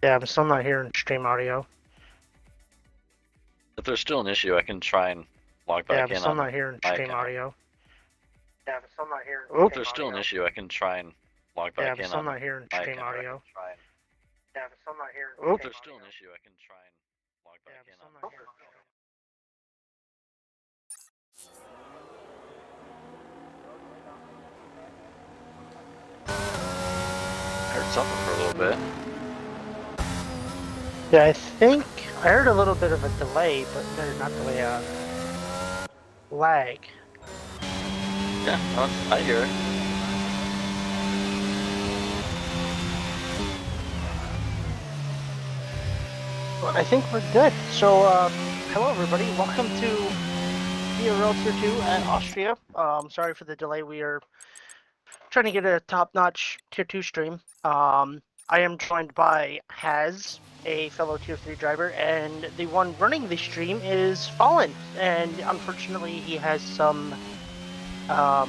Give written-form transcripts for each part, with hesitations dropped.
Yeah, I'm still not hearing stream audio. If there's still an issue, I can try and log Yeah, back I'm in still on not hearing my stream account. audio. Yeah, I'm still not hearing Oops. If there's still an issue, I can try and log Yeah, back I'm in still on not hearing my stream account. audio. Yeah, I'm still not hearing Oops. If there's still an issue, I can try and log Yeah, back I'm in still on not hearing. I heard something for a little bit. Yeah, I think I heard a little bit of a delay, but no, not delay, lag. Yeah, no, I hear it. But I think we're good. So, hello everybody. Welcome to BRL Tier 2 at Austria. Sorry for the delay. We are trying to get a top-notch Tier 2 stream. I am joined by Haz, a fellow Tier 3 driver, and the one running the stream is Fallen. And unfortunately, he has some, how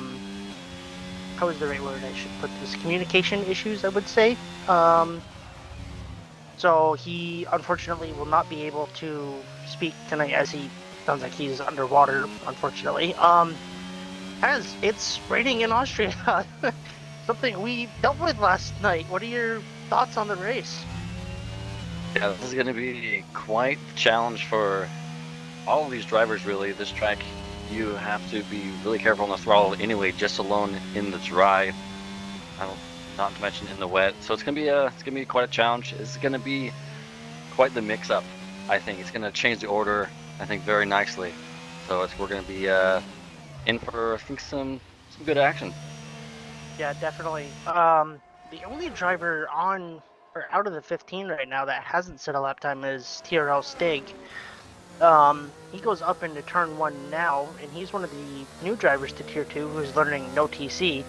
is the right word I should put this? Communication issues, I would say. So he unfortunately will not be able to speak tonight as he sounds like he's underwater, unfortunately. As it's raining in Austria, something we dealt with last night. What are your thoughts on the race? Yeah, this is going to be quite the challenge for all of these drivers, really. This track, you have to be really careful on the throttle anyway, just alone in the dry. Not to mention in the wet. So it's gonna be quite a challenge. It's gonna be quite the mix-up. I think it's gonna change the order. I think very nicely. So we're gonna be in for I think some good action. Yeah, definitely. The only driver on or out of the 15 right now that hasn't set a lap time is TRL Stig. He goes up into turn 1 now, and he's one of the new drivers to Tier 2 who's learning no TC.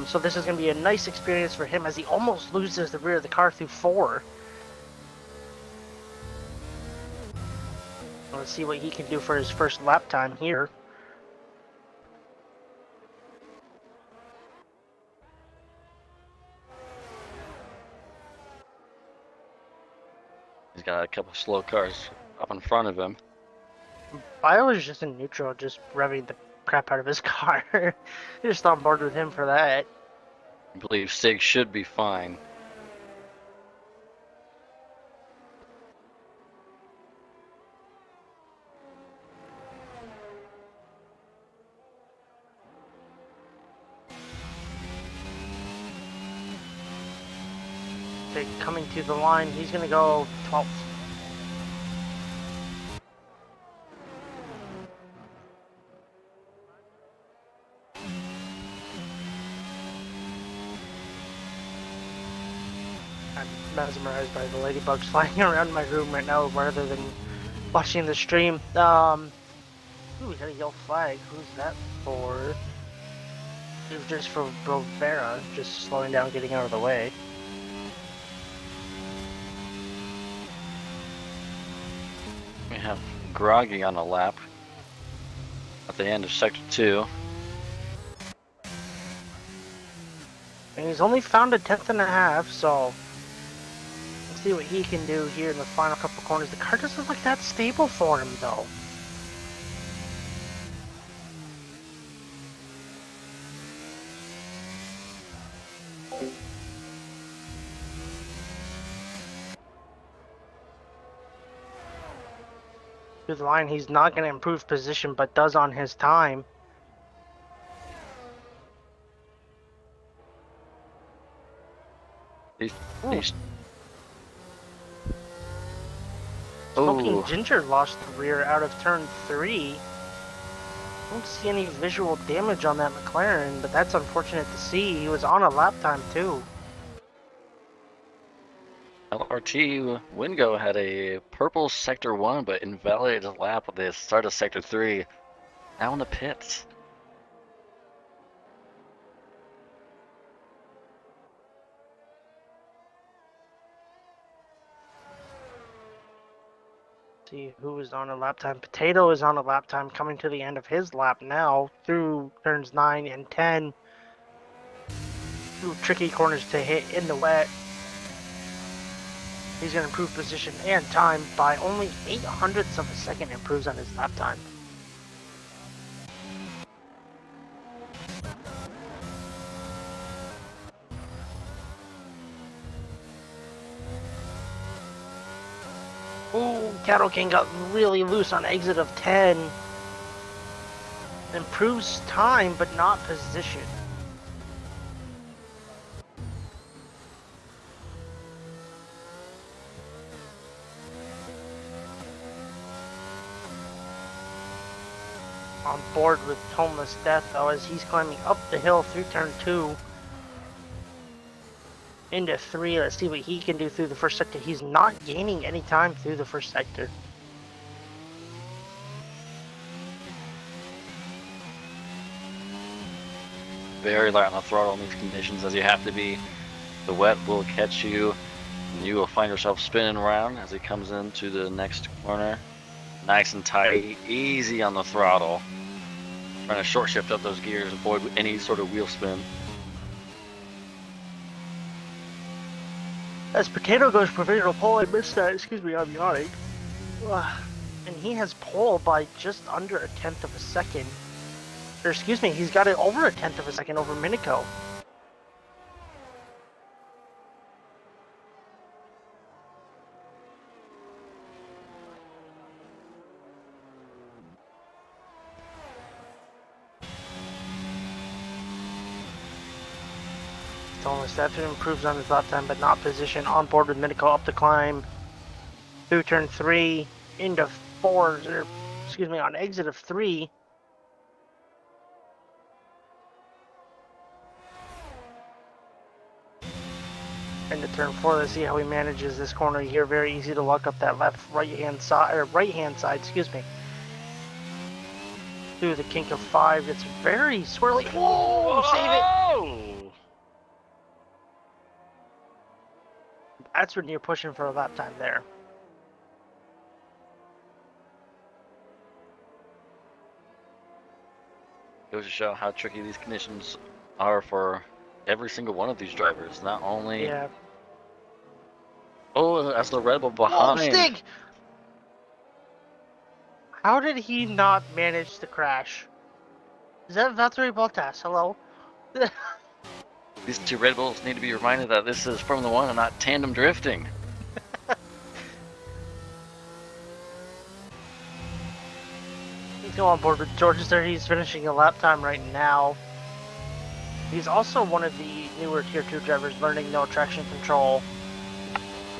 So this is going to be a nice experience for him as he almost loses the rear of the car through 4. Let's see what he can do for his first lap time here. He's got a couple of slow cars up in front of him. Bio is just in neutral, just revving the crap out of his car. Just on board with him for that. I believe Sig should be fine. They coming to the line, he's going to go 12th. I'm mesmerized by the ladybugs flying around my room right now rather than watching the stream. Ooh, we got a yellow flag. Who's that for? It was just for Brovera, just slowing down, getting out of the way. We have Groggy on a lap at the end of sector 2. And he's only found a 10th and a half, so let's see what he can do here in the final couple corners. The car doesn't look that stable for him, though. Through the line, he's not going to improve position, but does on his time. Smoking Ginger lost the rear out of turn 3. Don't see any visual damage on that McLaren, but that's unfortunate to see. He was on a lap time too. LRT Wingo had a purple sector 1, but invalidated a lap at the start of sector 3. Now in the pits. See who is on a lap time. Potato is on a lap time, coming to the end of his lap now through turns 9 and 10. Two tricky corners to hit in the wet. He's going to improve position and time by only 0.08 of a second. Improves on his lap time. Ooh, Cattle King got really loose on exit of 10. Improves time, but not position. On board with Homeless Death, though, as he's climbing up the hill through turn 2 into 3. Let's see what he can do through the first sector. He's not gaining any time through the first sector. Very light on the throttle in these conditions, as you have to be. The wet will catch you, and you will find yourself spinning around as he comes into the next corner. Nice and tight, easy on the throttle. Trying to short shift up those gears, avoid any sort of wheel spin. As Potato goes provisional pole, I missed that. Excuse me, I'm yawning. And he has pole by just under 1/10 of a second. Or excuse me, he's got it over 1/10 of a second over Minico. Homeless Death improves on his lap time, but not position. On board with Minico up the climb. Through turn 3 into 4, or excuse me, on exit of 3. Into turn 4, let's see how he manages this corner here. Very easy to lock up that right hand side, excuse me. Through the kink of 5, it's very swirly. Whoa, save it! That's when you're pushing for a lap time there. Goes to show how tricky these conditions are for every single one of these drivers. Not only. Yeah. Oh, that's the Red Bull Whoa, behind. Stig! How did he not manage to crash? Is that Valtteri Bottas? Hello? These two Red Bulls need to be reminded that this is Formula 1 and not tandem drifting. He's going on board with George there. He's finishing a lap time right now. He's also one of the newer Tier 2 drivers learning no traction control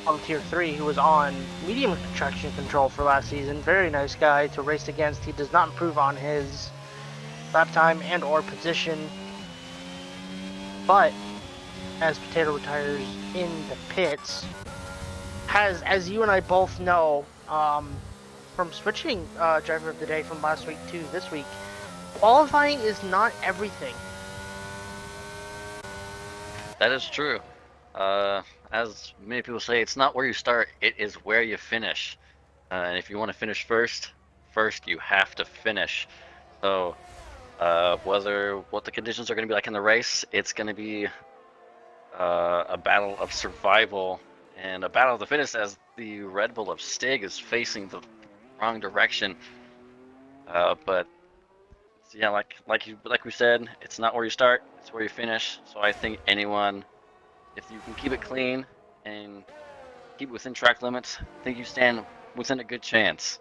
on Tier 3, who was on medium traction control for last season. Very nice guy to race against. He does not improve on his lap time and or position. But as Potato retires in the pits, has, as you and I both know, from switching driver of the day from last week to this week, qualifying is not everything. That is true. As many people say, it's not where you start, it is where you finish. And if you want to finish first you have to finish. So whether what the conditions are going to be like in the race, it's going to be a battle of survival and a battle of the fittest, as the Red Bull of Stig is facing the wrong direction. But yeah, like we said, it's not where you start, it's where you finish. So I think anyone, if you can keep it clean and keep it within track limits, I think you stand within a good chance.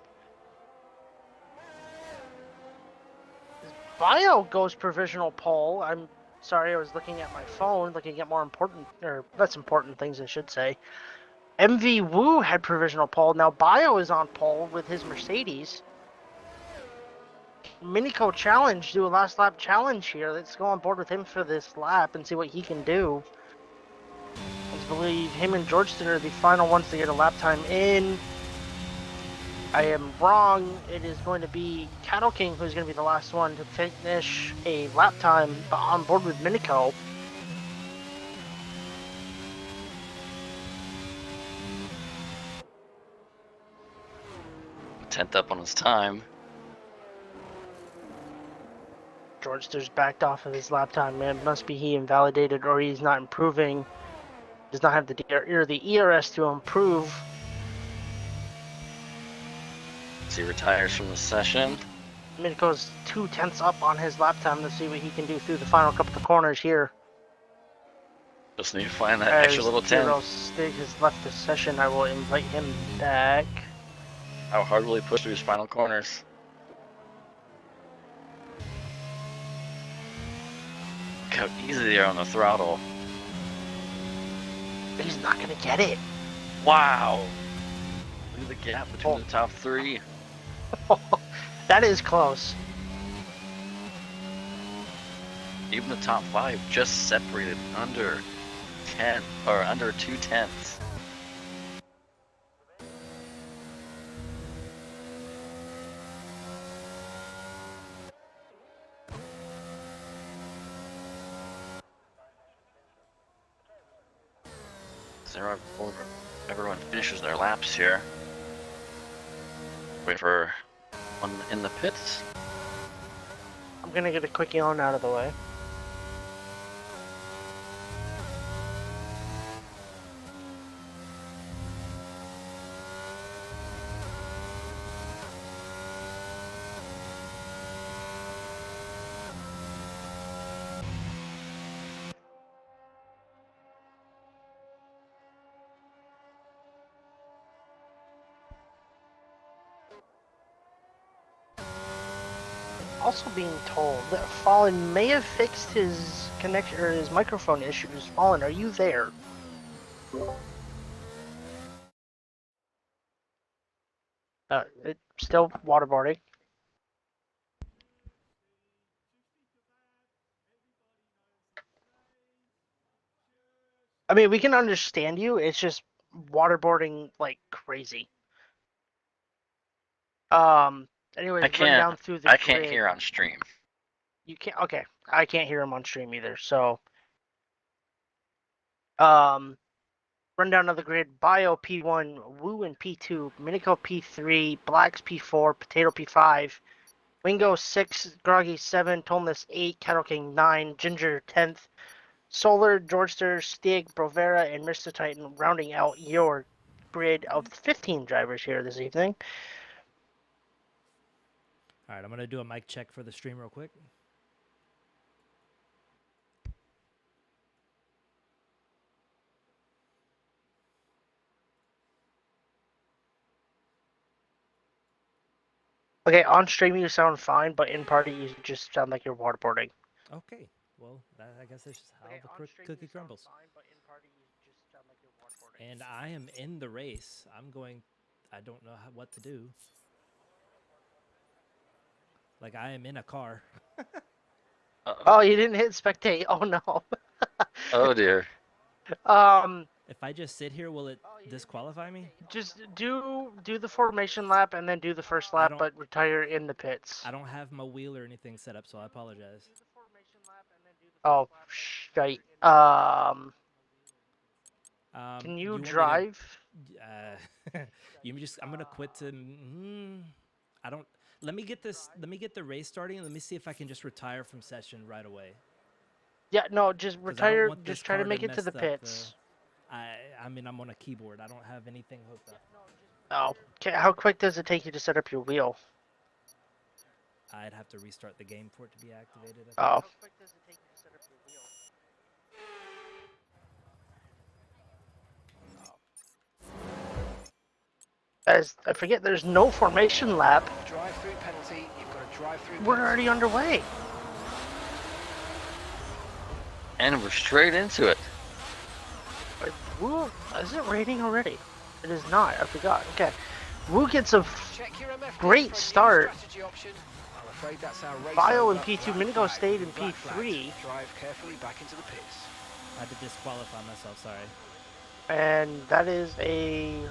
Bio goes provisional pole. I'm sorry, I was looking at my phone, looking at more important, or less important things, I should say. MV Wu had provisional pole. Now Bio is on pole with his Mercedes. Minico challenge, do a last lap challenge here. Let's go on board with him for this lap and see what he can do. I believe him and Georgeston are the final ones to get a lap time in. I am wrong. It is going to be Cattle King who's going to be the last one to finish a lap time on board with Minico. Tenth up on his time. Georgester's backed off of his lap time, man. Must be he invalidated or he's not improving. does not have the the ERS to improve. As he retires from the session. Miniko's 2/10 up on his lap time. Let's see what he can do through the final couple of corners here. Just need to find that As extra little 10. Stig has left the session, I will invite him back. How hard will he push through his final corners? Look how easy they are on the throttle. He's not gonna get it. Wow! Look at the gap between the top three. That is close. Even the top five just separated under 10 or under 2/10. Everyone finishes their laps here. Wait for one in the pits. I'm gonna get a quick yawn out of the way. Also being told that Fallen may have fixed his connection or his microphone issues. Fallen, are you there? It's still waterboarding. I mean, we can understand you. It's just waterboarding like crazy. Anyways, run down through the I can't grid. hear on stream. You can't. Okay, I can't hear him on stream either. So, run down to the grid. Bio P1, Woo in P2, Minico P3, Blacks P4, Potato P5, Wingo 6, Groggy 7, Toneless 8, Cattle King 9, Ginger 10th, Solar, Georgester, Stig, Brovera, and Mr. Titan rounding out your grid of 15 drivers here this evening. All right, I'm going to do a mic check for the stream real quick. Okay, on stream you sound fine, but in party you just sound like you're waterboarding. Okay, well, I guess that's just how the cookie crumbles. And I am in the race. I don't know what to do. Like, I am in a car. Oh, you didn't hit spectate. Oh no. Oh dear. If I just sit here, will it disqualify me? Just do the formation lap and then do the first lap, but retire in the pits. I don't have my wheel or anything set up, so I apologize. Oh, shite. Can you drive? I'm gonna quit to. I don't. Let me get the race starting. And let me see if I can just retire from session right away. Yeah, no, just retire. Just try to make it to the pits. I mean, I'm on a keyboard. I don't have anything hooked up. Oh, okay. How quick does it take you to set up your wheel? I'd have to restart the game for it to be activated. Oh. How quick does it take you to set up your wheel? As I forget, there's no formation lap. Drive-through penalty. You've got a drive-through. We're already underway. And we're straight into it. Woo, is it raining already? It is not. I forgot. Okay. Woo gets a great start. Bio in P2, Minigo stayed in P3. Drive carefully back into the pits. I had to disqualify myself, sorry. And that is a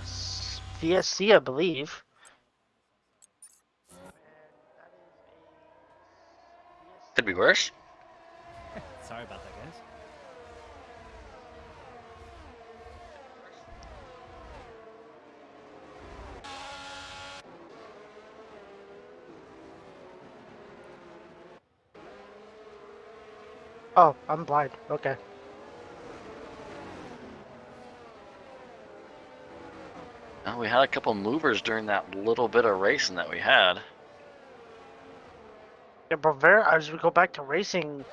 VSC, I believe. Could be worse. Sorry about that, guys. Oh, I'm blind. Okay. Well, we had a couple movers during that little bit of racing that we had. Yeah, Bavera, as we go back to racing,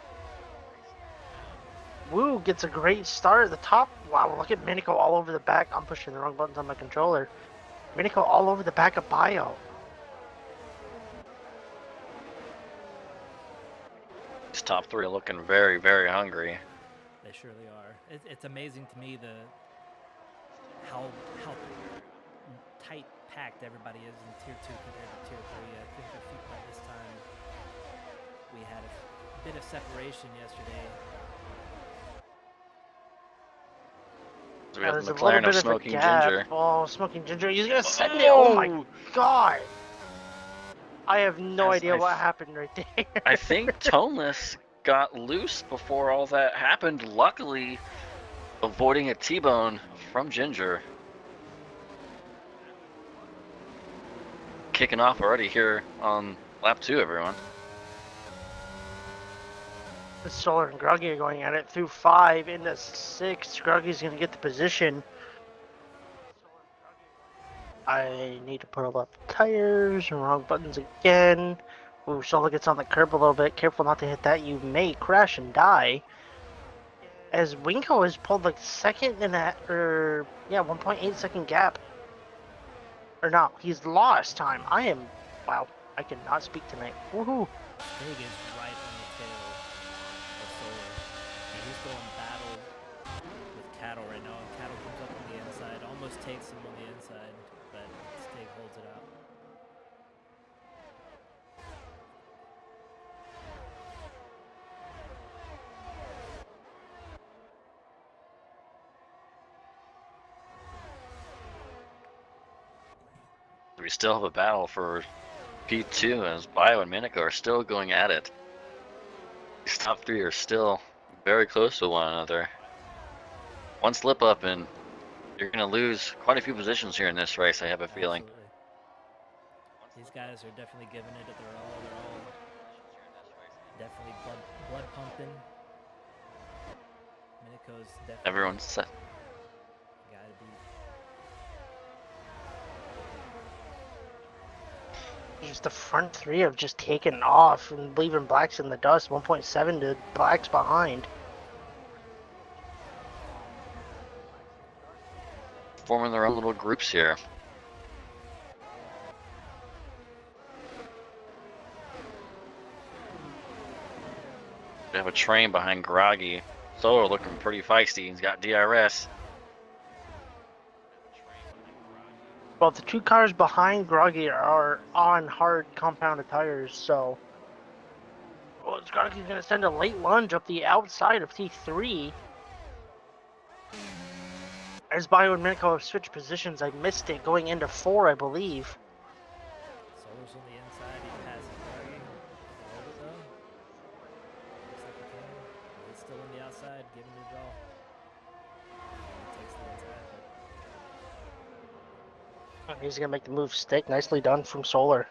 Wu gets a great start at the top. Wow, look at Minico all over the back. I'm pushing the wrong buttons on my controller. Minico all over the back of Bio. These top three are looking very, very hungry. They surely are. It's amazing to me how tight packed everybody is in tier 2 compared to tier 3. I think a few by this time we had a bit of separation yesterday. So we have There's the a little McLaren bit of of a Smoking gap. Ginger. Oh, Smoking Ginger. He's going to send it. Oh my god. I have no As idea I what th- happened right there. I think Toneless got loose before all that happened, luckily avoiding a T-bone from Ginger. Kicking off already here on lap 2, everyone. Solar and Groggy are going at it through 5 into 6. Groggy's going to get the position. I need to put up tires. Wrong buttons again. Ooh, Solar gets on the curb a little bit. Careful not to hit that. You may crash and die. As Winko has pulled like second in that, 1.8 second gap. Or no, he's lost time. Wow, I cannot speak tonight. Woohoo. Stig is right on the tail of Solar. And he's going battle with Cattle right now. And Cattle comes up on the inside, almost takes him on the inside, but Stig holds it out. We still have a battle for P2 as Bio and Minico are still going at it. These top three are still very close to one another. One slip up and you're going to lose quite a few positions here in this race, I have a feeling. Absolutely. These guys are definitely giving it their all. They're all definitely blood pumping. Minico's definitely Everyone's set. gotta be. Just the front three have just taken off and leaving Blacks in the dust. 1.7 to Blacks behind. Forming their own little groups here. We have a train behind Groggy. Solo looking pretty feisty. He's got DRS. Well, the two cars behind Groggy are on hard compounded tires, so. Well, Groggy's going to send a late lunge up the outside of T3. As Bio and Minico have switched positions, I missed it going into 4, I believe. Solar's on the inside. He passes Groggy. Hold it though. Looks like he can. He's still on the outside, giving it all. He takes the inside. He's going to make the move stick. Nicely done from Solar.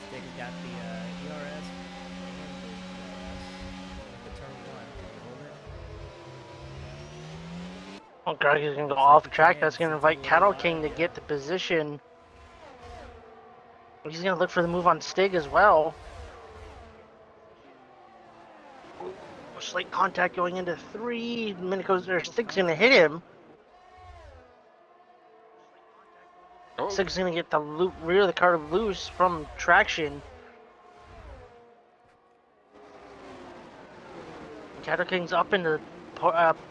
Stig got the ERS. The turn 1. Can you hold it? Well, Groggy's going to go off track. That's going to invite Cattle King to get the position. He's going to look for the move on Stig as well. Slight contact going into 3. Minico's there. Stig's going to hit him. Oh, Stig's going to get the rear of the car loose from traction. Cattle King's up into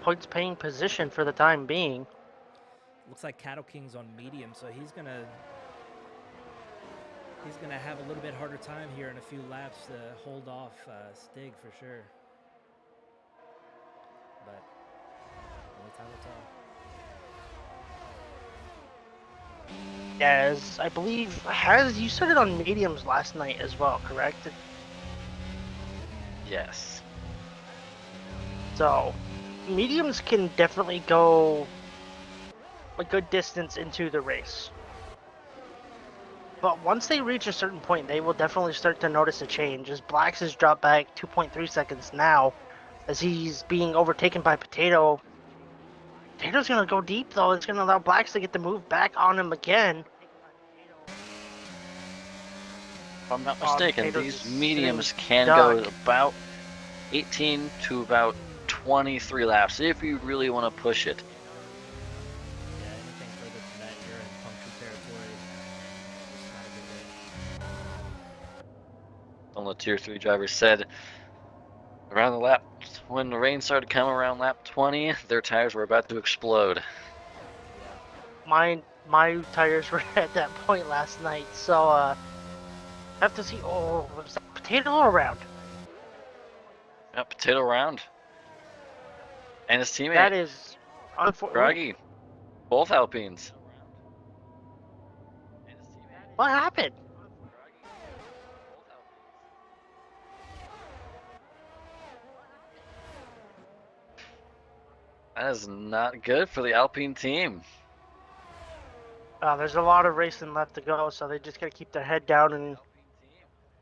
points paying position for the time being. Looks like Cattle King's on medium, so he's gonna have a little bit harder time here in a few laps to hold off Stig for sure. But only time will tell. As I believe, you started on mediums last night as well, correct? yes. So, mediums can definitely go a good distance into the race. But once they reach a certain point, they will definitely start to notice a change. As Blacks has dropped back 2.3 seconds now, as he's being overtaken by Potato. Potato's gonna go deep though. It's gonna allow Blacks to get the move back on him again. If I'm not Oh, mistaken, Potato's these just mediums sitting can go duck. about 18 to about 23 laps if you really want to push it. Yeah, anything further than that, you're in puncture territory. It's not a good way. Some of the tier 3 drivers said around the lap, when the rain started coming around lap 20, their tires were about to explode. My tires were at that point last night, so have to see. Oh, was that Potato around? Yeah, Potato round. And his teammate, That is unfortunate. Groggy, both Alpines. What happened? That is not good for the Alpine team. There's a lot of racing left to go, so they just gotta keep their head down and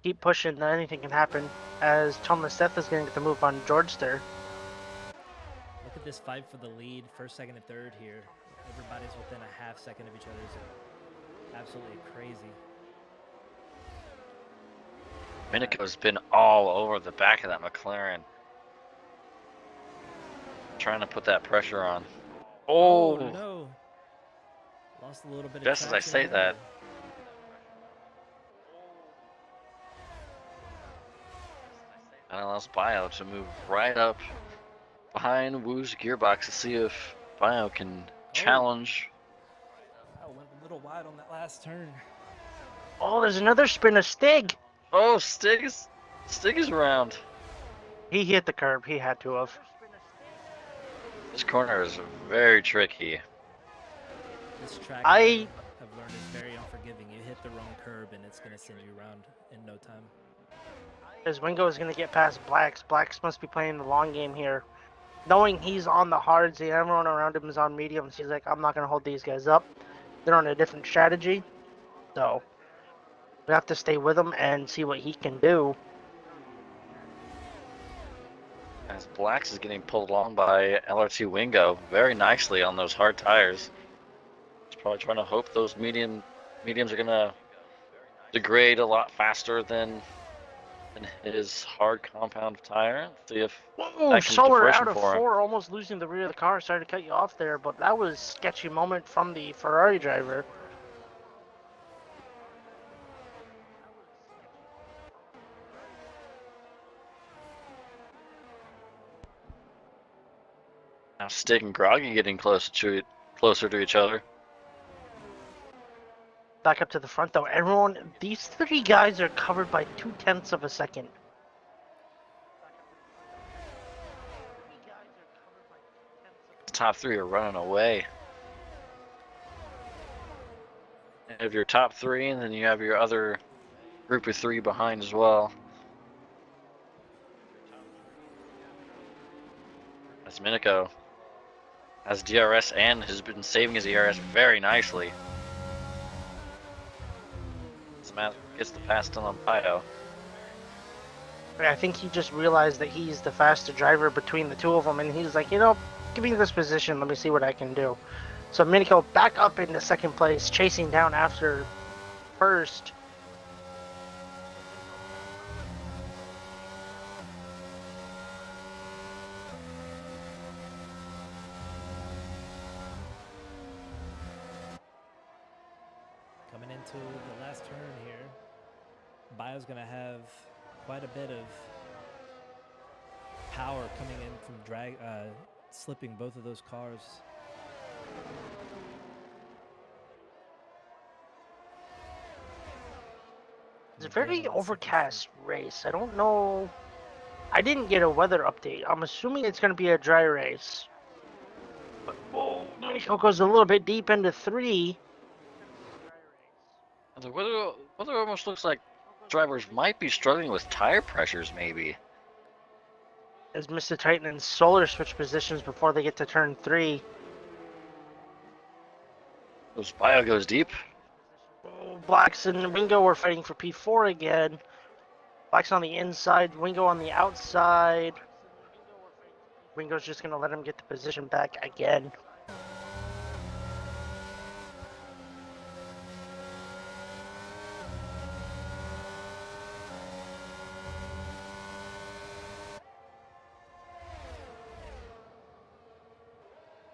keep pushing. Anything can happen. As Thomas Seth is gonna get the move on Georgester. Look at this fight for the lead, first, second, and third here. Everybody's within a half second of each other. It's absolutely crazy. Minico's been all over the back of that McLaren, trying to put that pressure on. Oh Oh, no! Lost a little bit of just as I traction say there. that, that allows Bio to move right up behind Wu's gearbox to see if Bio can challenge. I went a little wide on that last turn. Oh, there's another spin of Stig. Oh, Stig is around. He hit the curb. He had to have. This corner is very tricky. This track I have learned is very unforgiving. You hit the wrong curb and it's going to send you around in no time. As Wingo is going to get past Blacks. Blacks must be playing the long game here. Knowing he's on the hards and everyone around him is on mediums, he's like, I'm not going to hold these guys up. They're on a different strategy. So we have to stay with him and see what he can do. As Blacks is getting pulled along by LRT Wingo very nicely on those hard tires. He's probably trying to hope those mediums are going to degrade a lot faster than his hard compound tire. See if Ooh, that comes to Solar fruition out of for him. 4, almost losing the rear of the car. Sorry to cut you off there, but that was a sketchy moment from the Ferrari driver. Now Stig and Groggy getting closer to each other. Back up to the front though. Everyone, these 3 guys are covered by 0.2 of a second. The top 3 are running away. You have your top 3, and then you have your other group of 3 behind as well. That's Minico. Has DRS and has been saving his ERS very nicely. Matt gets the pass done on Pio. I think he just realized that he's the faster driver between the two of them, and he's like, give me this position. Let me see what I can do. So Minico back up into second place, chasing down after first. Coming into the last turn here, Bio's going to have quite a bit of power coming in from slipping both of those cars. It's a very overcast race. I don't know. I didn't get a weather update. I'm assuming it's going to be a dry race. But Minico goes a little bit deep into 3. The weather almost looks like drivers might be struggling with tire pressures, maybe. As Mr. Titan and Solar switch positions before they get to turn 3. Those bio goes deep. Blacks and Wingo are fighting for P4 again. Blacks on the inside, Wingo on the outside. Wingo's just going to let him get the position back again.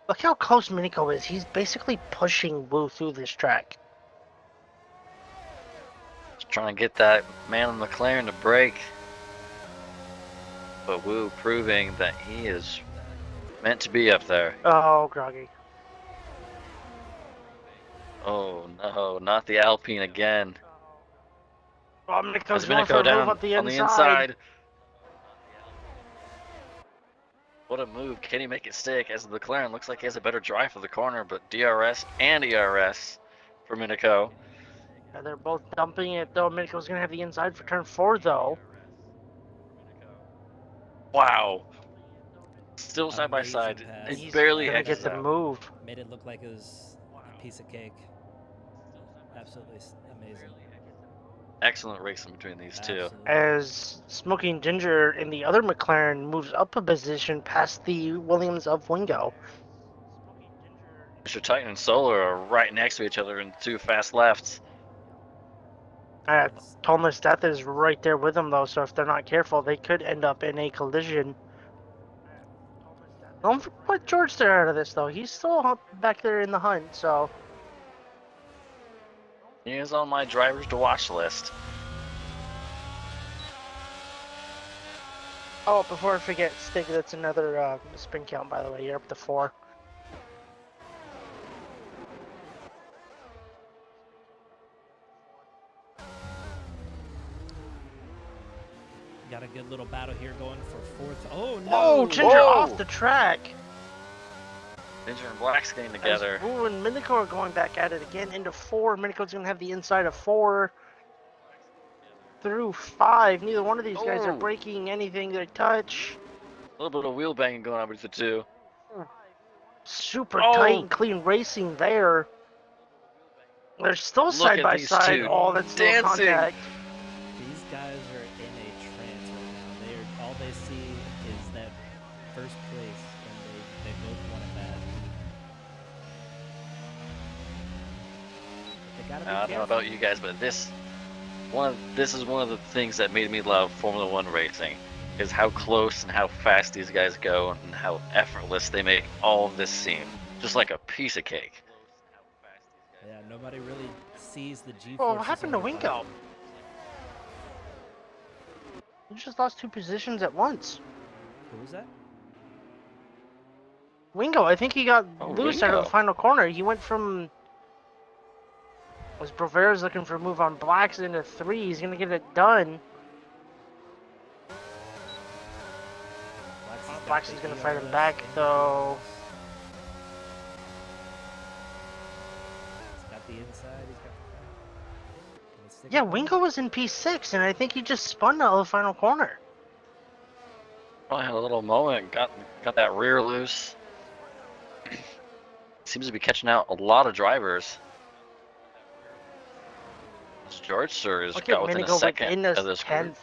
Look how close Miniko is. He's basically pushing Wu through this track. Just trying to get that man in McLaren to break. But Wu proving that he is meant to be up there. Oh, groggy. Oh no, not the Alpine again. Oh, Miniko's As going for Minico a move down up the on the inside. inside. What a move. Can he make it stick? As the McLaren looks like he has a better drive for the corner, but DRS and ERS for Minico. Yeah, they're both dumping it, though. Miniko's going to have the inside for turn 4, though. Wow. Still side by Amazing side. pass. They He's barely going to edges get the out. move. Made it look like it was a piece of cake. Absolutely amazing. Excellent racing between these two. Absolutely. As Smoking Ginger in the other McLaren moves up a position past the Williams of Wingo. Mr. Titan and Solar are right next to each other in two fast lefts. Toneless Death is right there with them, though, so if they're not careful, they could end up in a collision. Don't put George there out of this, though. He's still back there in the hunt, so. He is on my drivers to watch list. Oh, before I forget, Stig, that's another spin count, by the way. You're up to 4. Got a good little battle here going for 4th. Oh no! Oh, Ginger Whoa. off the track. Ginger and Black's getting together. As Wu and Miniko are going back at it again into 4. Miniko's going to have the inside of 4 through 5. Neither one of these guys are Oh. breaking anything they touch. A little bit of wheel banging going on between the two. Super Oh. tight and clean racing there. They're still Look side at by these side. two Oh, that's no dancing. contact. These guys are in a trance right now. They are all they see is that first place, and they both want it bad. They gotta be I don't know careful. about you guys, but this is one of the things that made me love Formula One racing, is how close and how fast these guys go and how effortless they make all of this seem. Just like a piece of cake. Yeah, nobody really sees the G-forces. Oh, what happened to on the Wingo? bike. You just lost 2 positions at once. Who was that? Wingo, I think he got Oh, loose out of Wingo. the final corner. He went from. As Brovera's looking for a move on Blacks into 3. He's going to get it done. Blacks is going to fight him back, though. He's got the inside. He's got the. Can he stick Yeah, it? Wingo was in P6, and I think he just spun out of the final corner. Probably had a little moment, got that rear loose. Seems to be catching out a lot of drivers. This George Sir has Look got at within a Minigo second within of this this group. 10th.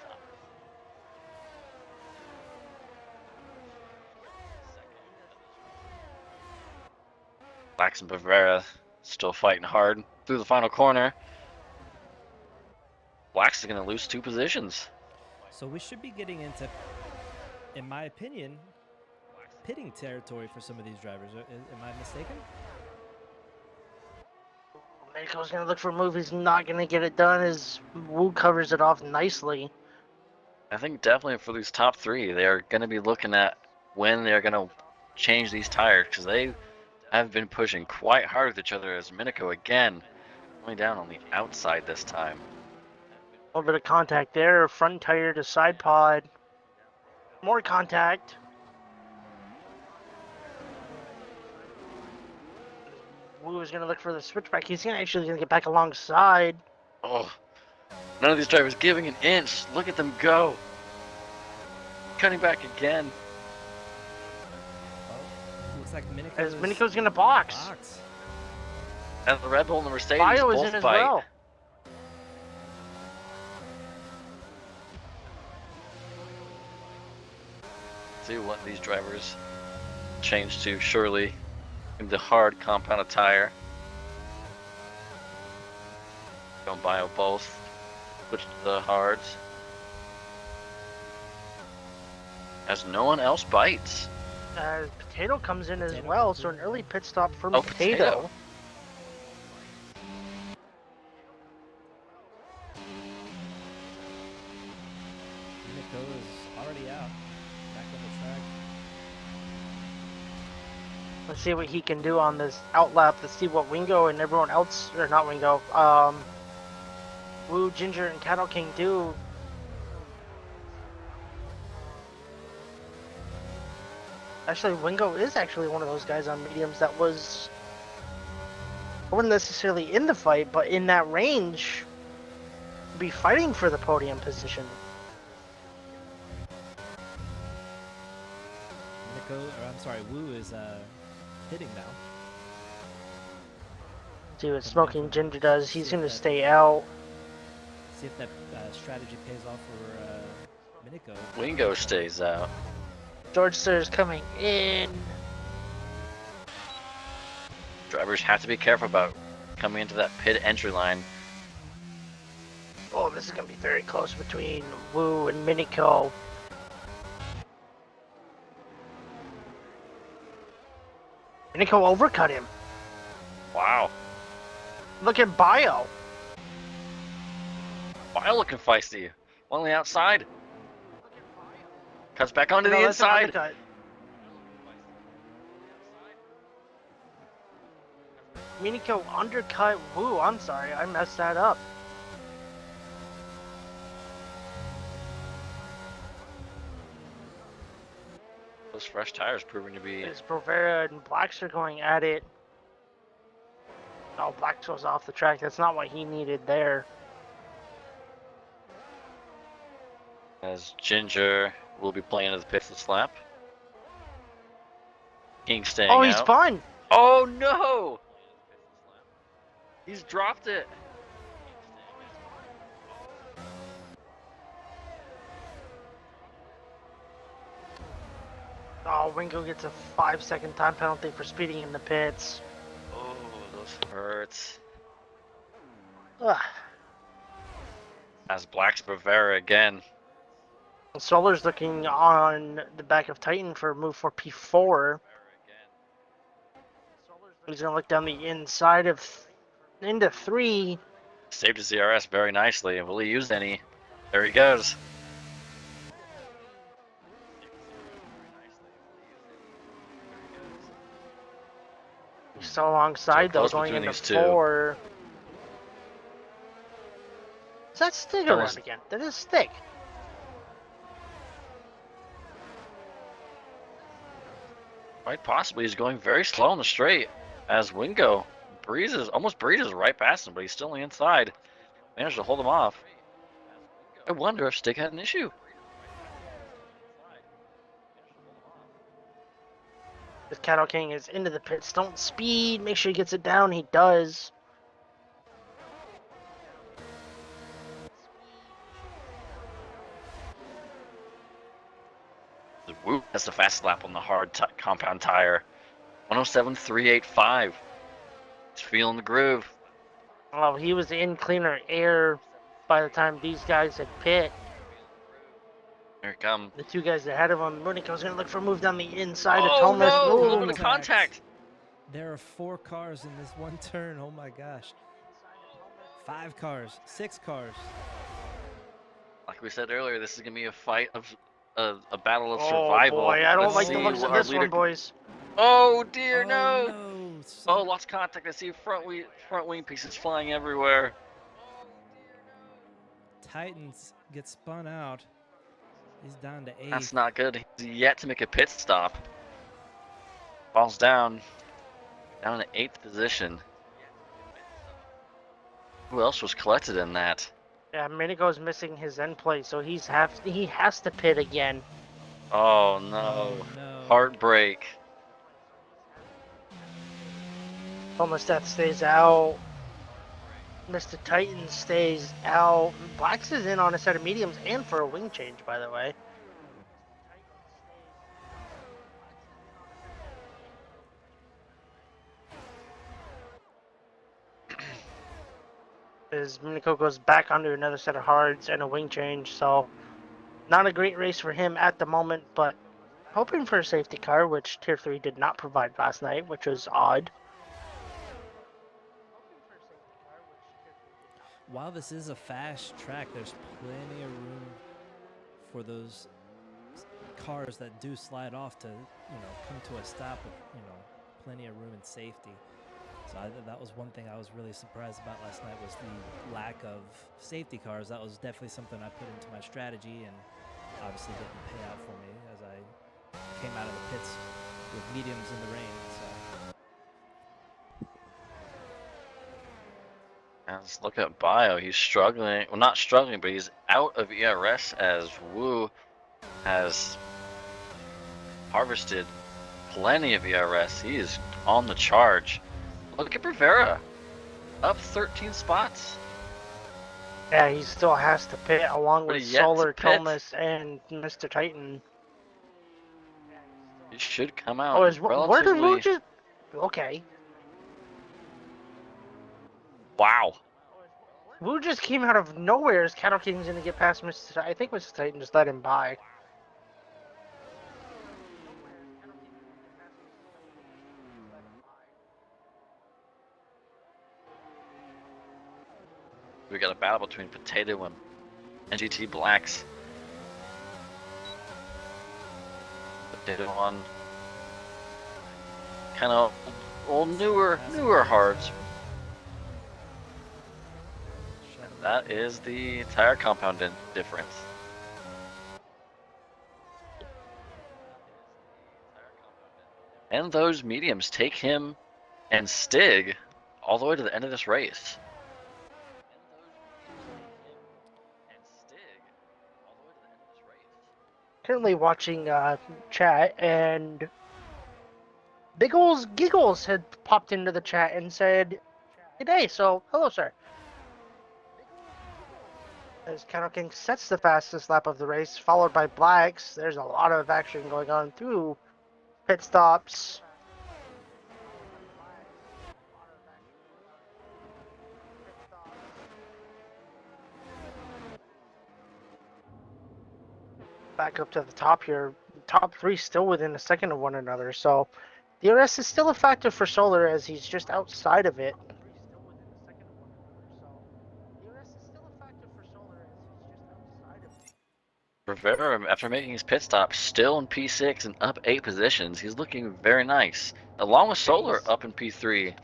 Blacks and Bavera still fighting hard through the final corner. Blacks is going to lose 2 positions. So we should be getting into, in my opinion, pitting territory for some of these drivers. Am I mistaken? Minigo's going to look for a move. He's not going to get it done as Wu covers it off nicely. I think definitely for these top 3, they're going to be looking at when they're going to change these tires, because they have been pushing quite hard with each other, as Minico again only down on the outside this time. A little bit of contact there. Front tire to side pod. More contact. Wu is going to look for the switchback. He's actually going to get back alongside. Oh, none of these drivers giving an inch. Look at them go. cutting back again. Oh, looks like As Minico's Minico's gonna box. And the Red Bull and the Mercedes Bio is both in as bite. well. See what these drivers change to surely in the hard compounded tire. Going Bio both. Switch to the hards. As no one else bites. Potato comes in as Potato well, comes so in. an early pit stop from Oh, Potato. Potato. Minico is already out. Back on the track. Let's see what he can do on this outlap. Let's see what Wingo and everyone else, or not Wingo, Woo, Ginger, and Cattle King do. Actually, Wingo is actually one of those guys on mediums that wasn't necessarily in the fight, but in that range, be fighting for the podium position. Minico, or I'm sorry, Woo is hitting now. See what Smoking Ginger does. He's going to stay out. See if that strategy pays off for Minico. Wingo stays out. George Sir's coming in. Drivers have to be careful about coming into that pit entry line. Oh, this is going to be very close between Woo and Minico. Minico overcut him. Wow. Look at Bio. Bio looking feisty. On the outside. Cuts back onto No, the that's an inside. undercut. Minico undercut Woo. I'm sorry, I messed that up. Those fresh tires proving to be. It's Provera and Blacks are going at it. Oh, Blacks goes off the track. That's not what he needed there. As Ginger will be playing as the pit slap. King staying Oh, he's out. fun. Oh no! He's dropped it. Oh, Wingo gets a 5-second time penalty for speeding in the pits. Oh, those hurts. Ugh. As Black's Bavera again. Solar's looking on the back of Titan for a move for P4. He's going to look down the inside of into 3. Saved his ZRS very nicely. Will he use any? There he goes. He's still alongside, So though, close going between into these two. 4. Is that stick That around was- again? That is stick. Quite possibly he's going very slow on the straight. As Wingo almost breezes right past him, but he's still on the inside. Managed to hold him off. I wonder if Stick had an issue. This Cattle King is into the pits. Don't speed. Make sure he gets it down. He does. Woo, that's the fast lap on the hard compound tire. 107.385. He's feeling the groove. Well, he was in cleaner air by the time these guys had pit. Here it comes. The 2 guys ahead of him. Monica's going to look for a move down the inside of Oh Thomas. no! A little Move. bit of contact. There are 4 cars in this one turn. Oh my gosh. 5 cars, 6 cars. Like we said earlier, this is gonna be a fight of a battle of Oh survival. boy, I don't Let's like the see looks of what our this one, boys. Oh dear, Oh, no! no. Oh, lost contact. I see front wing pieces flying everywhere. Titans get spun out. He's down to 8. That's not good. He's yet to make a pit stop. Falls down in 8th position. Who else was collected in that? Yeah, Minico's missing his end plate, so he has to pit again. Oh no. Oh no. Heartbreak. Almost Death stays out. Mr. Titan stays out. Blacks is in on a set of mediums and for a wing change, by the way. As Minico goes back onto another set of hards and a wing change, so not a great race for him at the moment, but hoping for a safety car, which Tier 3 did not provide last night, which was odd. While this is a fast track, there's plenty of room for those cars that do slide off to, come to a stop with, plenty of room and safety. So that was one thing I was really surprised about last night was the lack of safety cars. That was definitely something I put into my strategy and obviously didn't pay out for me as I came out of the pits with mediums in the rain. So. Let's look at Bio. He's struggling. Well, not struggling, but he's out of ERS as Wu has harvested plenty of ERS. He is on the charge. Look at Rivera, up 13 spots. Yeah, he still has to pit along But with he yet to Solar, pit. Thomas, and Mr. Titan. He should come out Oh, where did Wu relatively. just... Okay. Wow. Wu just came out of nowhere as Cattle King's going to get past Mr. Titan. I think Mr. Titan just let him by. We got a battle between Potato and NGT Blacks. Potato on kind of old newer hards. And that is the tire compound difference. And those mediums take him and Stig all the way to the end of this race. Currently watching chat, and Big Ol's Giggles had popped into the chat and said, "Good day." So, hello, sir. As Cattle King sets the fastest lap of the race, followed by Blacks. There's a lot of action going on through pit stops. Back up to the top here. Top three still within a second of one another. So the DRS is still a factor for Solar as he's just outside of it. Rivera, after making his pit stop, still in P6 and up 8 positions. He's looking very nice. Along with Solar up in P3,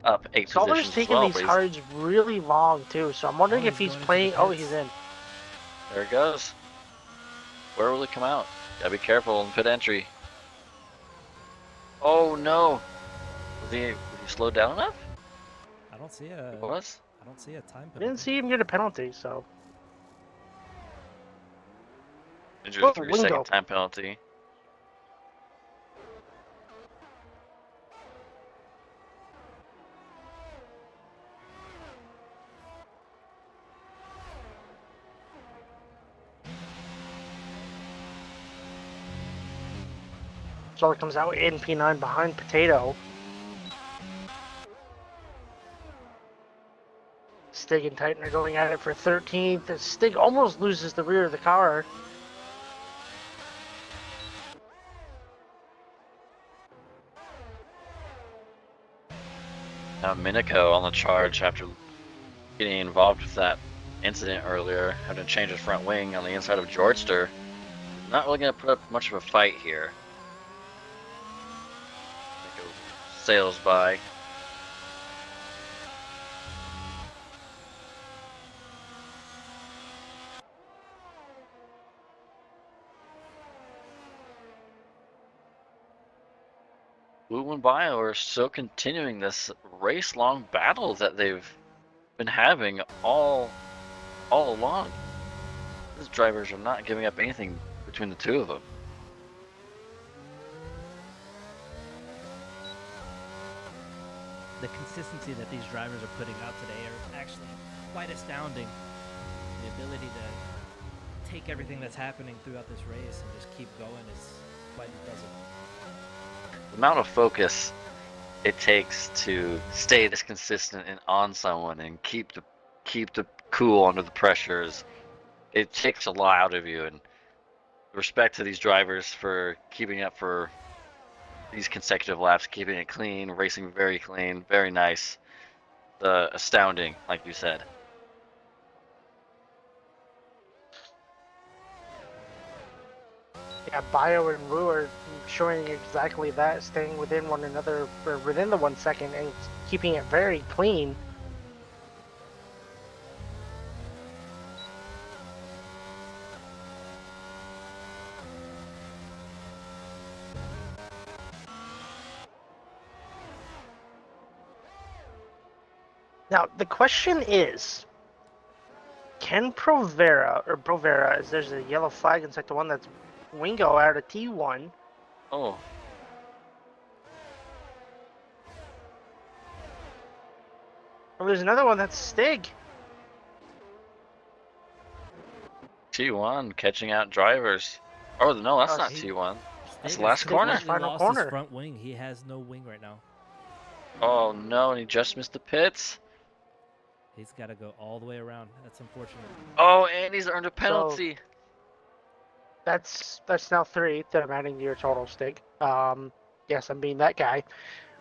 up 8 Solar's positions as taking well. these hards really long too, so I'm wondering if he's playing. Oh, he's in. There he goes. Where will he come out? Gotta be careful in pit entry. Oh no! Was he slowed down enough? I don't see a. He was? I don't see a time penalty. Didn't see him get a penalty, so. Injured a 3-second time penalty. Solar comes out in P9 behind Potato. Stig and Titan are going at it for 13th. Stig almost loses the rear of the car. Now Minico on the charge after getting involved with that incident earlier, having to change his front wing on the inside of Georgester. Not really going to put up much of a fight here. Minico sails by. Wu and Bio are still continuing this race-long battle that they've been having all along. These drivers are not giving up anything between the two of them. the consistency that these drivers are putting out today are actually quite astounding. The ability to take everything that's happening throughout this race and just keep going is quite impressive. The amount of focus it takes to stay this consistent and on someone and keep the cool under the pressures, it takes a lot out of you. And respect to these drivers for keeping up for these consecutive laps, keeping it clean, racing very clean, very nice. Astounding, like you said. Yeah, Bio and Wu are showing exactly that, staying within one another, or within the 1 second, and keeping it very clean. Now, the question is, can Provera, as there's a yellow flag in Sector 1, that's Wingo out of T1. Oh. And there's another one that's Stig. T1 catching out drivers. Oh, no, that's not Stig- T1. That's Stig the last has corner. completely Final lost corner. his front wing. He has no wing right now. Oh, no, and he just missed the pits. He's got to go all the way around. That's unfortunate. Oh, and he's earned a penalty. That's now 3 that I'm adding to your total, Stig. Yes, I'm being that guy.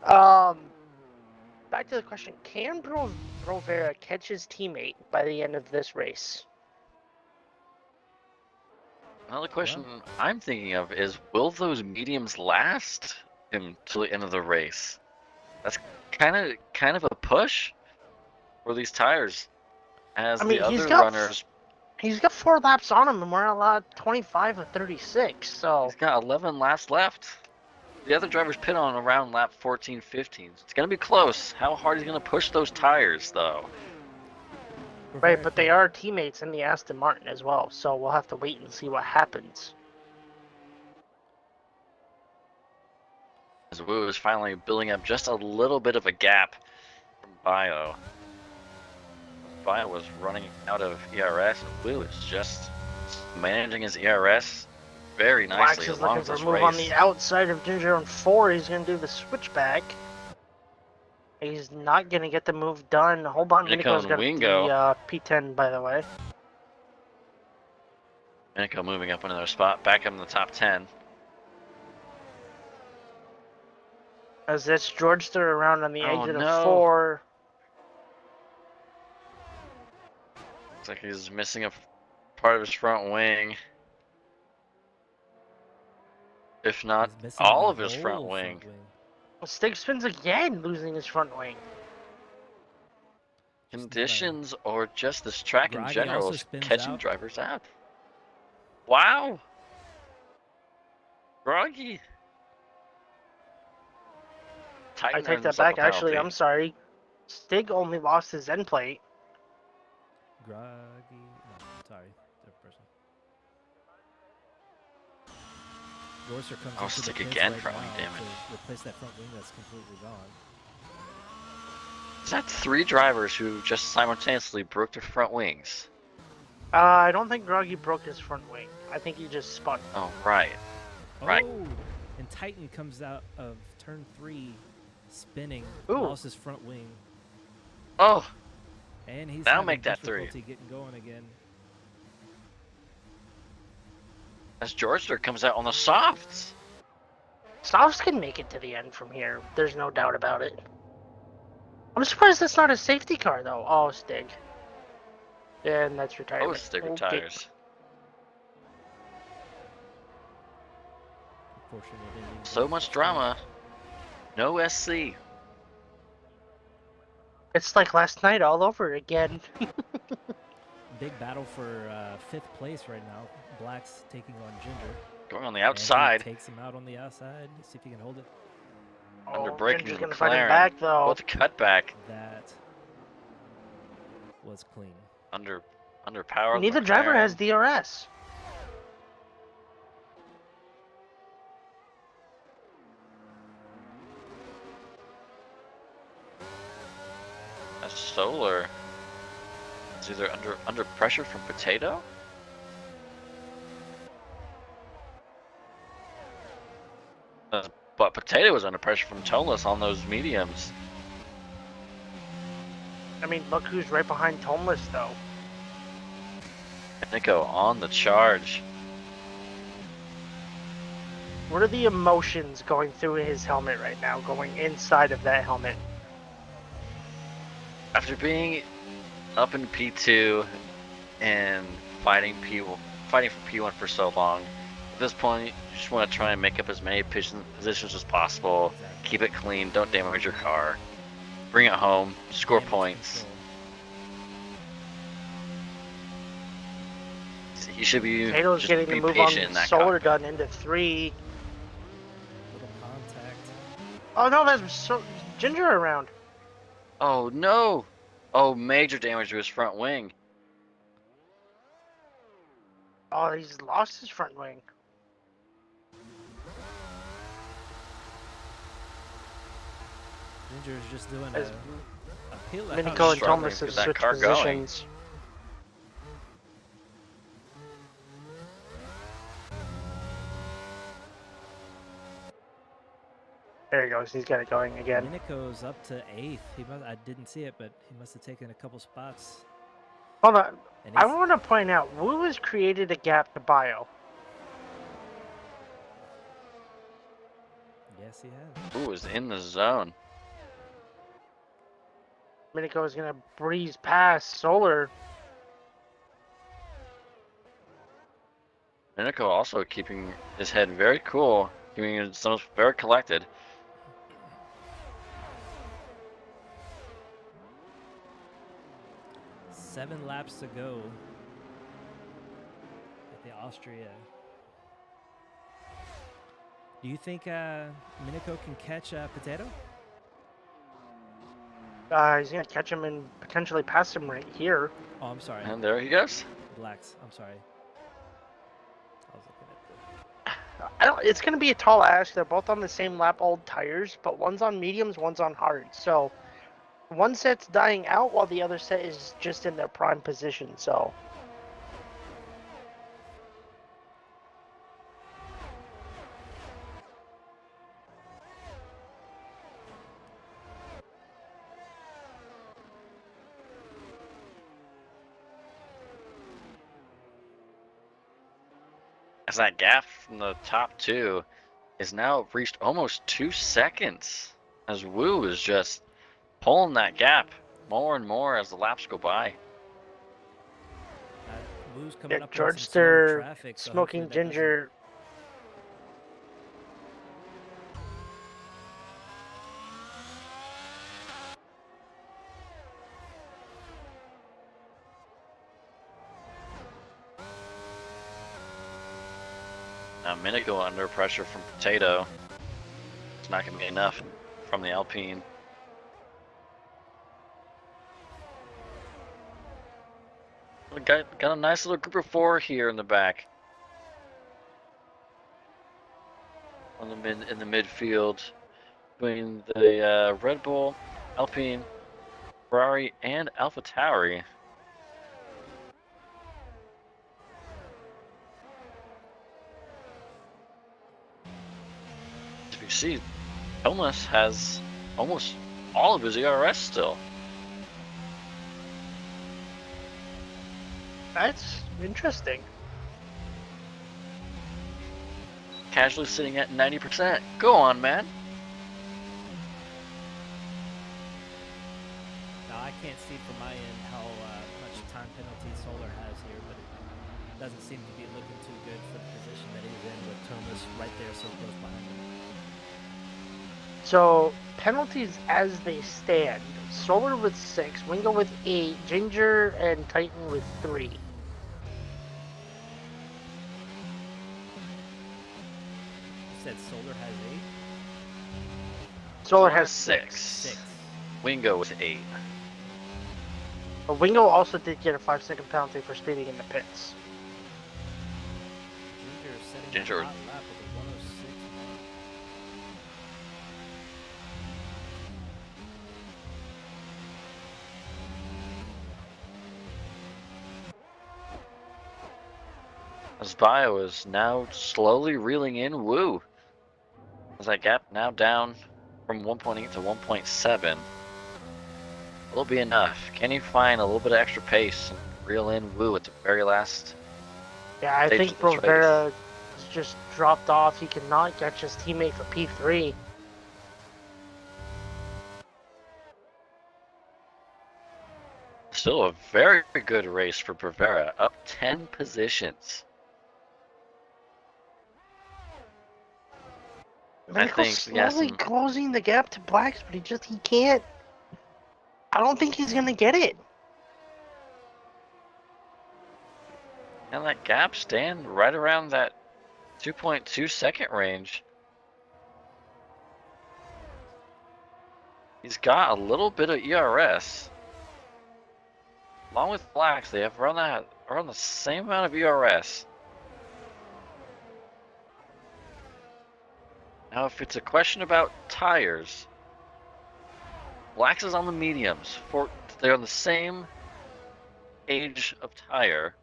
Back to the question: can Provera catch his teammate by the end of this race? Another question I'm thinking of is, will those mediums last until the end of the race? That's kind of a push for these tires, as I mean, the other runners. He's got 4 laps on him, and we're allowed 25 of 36. So He's got 11 laps left. The other drivers pit on around lap 14, 15. It's going to be close. How hard he's going to push those tires, though. right, but they are teammates in the Aston Martin as well. So we'll have to wait and see what happens. As Wu is finally building up just a little bit of a gap from Bio. Bio was running out of ERS, and Wu is just managing his ERS very Wax nicely is along looking for a this move race. on the outside of Ginger on 4. He's going to do the switchback. He's not going to get the move done. Hold on, Miniko Miniko's and got Wingo. the P10, by the way. Miniko moving up another spot, back up in the top 10. As that's Georgester around on the exit no. of 4. Looks like he's missing a part of his front wing. If not He's missing all the of his front whole wing. Stig spins again, losing his front wing. Conditions or just this track in Groggy general also is spins catching out. drivers out. Wow. Groggy. I take that back. Actually, I'm sorry. Stig only lost his end plate. Groggy. No, sorry. Third person. Dorser comes I'll into stick the pits again right front wing now damage. to replace that front wing that's completely gone. Is that 3 drivers who just simultaneously broke their front wings? I don't think Groggy broke his front wing. I think he just spun. Oh, right. Right. Oh, and Titan comes out of turn 3, spinning, Ooh. lost his front wing, Oh, and he's Now having make that 3. difficulty getting going again. as Georgester comes out on the softs. Softs can make it to the end from here. There's no doubt about it. I'm surprised that's not a safety car, though. Oh, Stig. And that's retirement. Oh, Stig Okay. retires. Unfortunately, they didn't So go much for drama. No SC. It's like last night all over again. big battle for 5th place right now. Black's taking on Ginger. Going on the And outside. he takes him out on the outside. Let's see if he can hold it. Under Oh, braking Ginger's gonna fight him McLaren. back, though. What the cutback. That was clean. Under power. Neither driver has DRS. As Solar is either under pressure from Potato. But Potato was under pressure from Toneless on those mediums. I mean, look who's right behind Toneless, though. Nico on the charge. What are the emotions going through his helmet right now, going inside of that helmet? After being up in P2 and fighting for P1 for so long, at this point you just want to try and make up as many positions as possible. Exactly. Keep it clean. Don't damage your car. Bring it home. Score Damage points. control. He should be Potato's just getting be the move on patient in that Solar cockpit. Gun into 3. Little contact. Oh no, that's Ginger around. Oh no! Oh, major damage to his front wing. Oh, he's lost his front wing. Ginger's just doing As a peel out. Minico and struggling Thomas to have get that switched car going. positions. There he goes. He's got it going again. Minico's up to 8th. I didn't see it, but he must have taken a couple spots. Hold on. And I he's, want to point out, Wu has created a gap to Bio. yes, he has. Ooh, is in the zone. Minico is going to breeze past Solar. Minico also keeping his head very cool, keeping himself very collected. Seven laps to go at the Austria. Do you think Minico can catch Potato? He's going to catch him and potentially pass him right here. Oh, I'm sorry. And there he goes. Blacks. I'm sorry. I was looking at I don't. It's going to be a tall ask. They're both on the same lap old tires, but one's on mediums, one's on hard. So one set's dying out while the other set is just in their prime position. So As that gap from the top two is now reached almost 2 seconds. As Wu is just pulling that gap more and more as the laps go by. Wu's coming yeah, up on some slower Georgester, traffic, so Smoking hopefully that doesn't- Ginger. Now Minico under pressure from Potato. It's not going to be enough from the Alpine. We got a nice little group of 4 here in the back. On the in the midfield, between the Red Bull, Alpine, Ferrari, and AlphaTauri. If you see, Thomas has almost all of his ERS still. That's interesting. Casually sitting at 90%. Go on, man. Now I can't see from my end how much time penalty Solar has here, but it doesn't seem to be looking too good for the position that he's in with Thomas right there so close behind him. So penalties as they stand: Solar with 6, Wingo with 8, Ginger and Titan with 3. You said Solar has 8? Solar has 6. 6. Wingo with 8. But Wingo also did get a 5-second penalty for speeding in the pits. Ginger is setting Ginger- a hot lap with a 106 mark. As Bio is now slowly reeling in Woo. As that gap now down from 1.8 to 1.7. Will be enough. Can he find a little bit of extra pace and reel in Woo at the very last Yeah, I stage think of this race? Brovera just dropped off. He cannot catch his teammate for P3. Still a very good race for Brovera, up 10 positions. Michael's think, yeah, slowly closing the gap to Blacks, but he can't. I don't think he's gonna get it. And that gap stand right around that 2.2 second range. He's got a little bit of ERS. Along with Blacks, they have around the same amount of ERS. Now, if it's a question about tires, Blacks is on the mediums. They're on the same age of tire,